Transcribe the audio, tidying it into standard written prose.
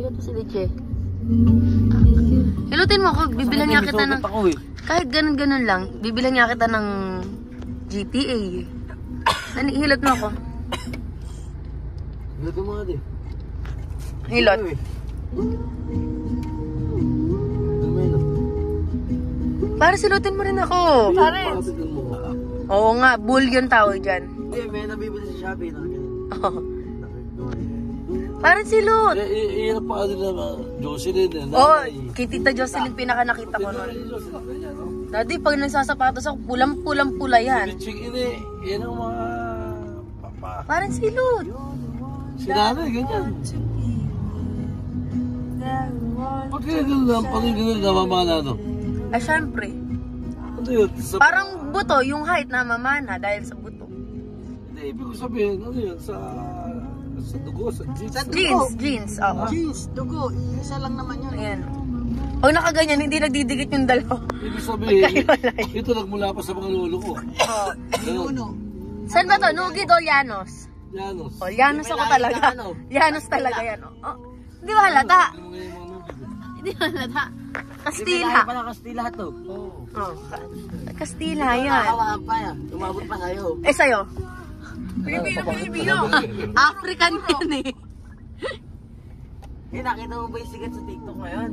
yata si Leche. Hilutin mo ako, bibilang niya kita ng... Kahit ganun-ganun lang, bibilang niya kita ng GTA. Hilot mo ako. Hilot mo nga din. Hilot. Para silutin mo rin ako. Pare. Oo nga, bull yung tawag dyan. Hindi, may nabibili sa Shopee na ganyan. Parang silot. Iyan pa nila, Jocelyn. Oo, kay Tita Jocelyn pinaka nakita ko nun. Dati pag nagsasapatos ako, pulang-pula yan. Bitching ini, yan ang mga papa. Parang silot. Si nanay, ganyan. Pag ganyan lang, pag ganyan namamana, no? Ay, syempre. Ano yun? Parang buto, yung height na mamana dahil sa buto. Hindi, ibig ko sabihin, ano yun, sa dugo, sa jeans. Sa jeans, oo. Jeans, dugo, isa lang naman yun. Ayan. Pag nakaganyan, hindi nagdidikit yung dalawa. Ibig sabihin, ito nagmula pa sa mga lolo ko. Oo. Ganun. Saan ba to? Nugid o Llanos? Llanos. Oh, Llanos ako talaga. Llanos talaga yan. Oh. Hindi ba halata? Hindi ba halata? Kastila. Pala Kastila to. Oh. Kastila yan. Hawakan pa yan. Umabot pa sa'yo. Eh sa'yo? Pilipino. African yan eh. Nakita mo ba yung sigat sa TikTok ngayon?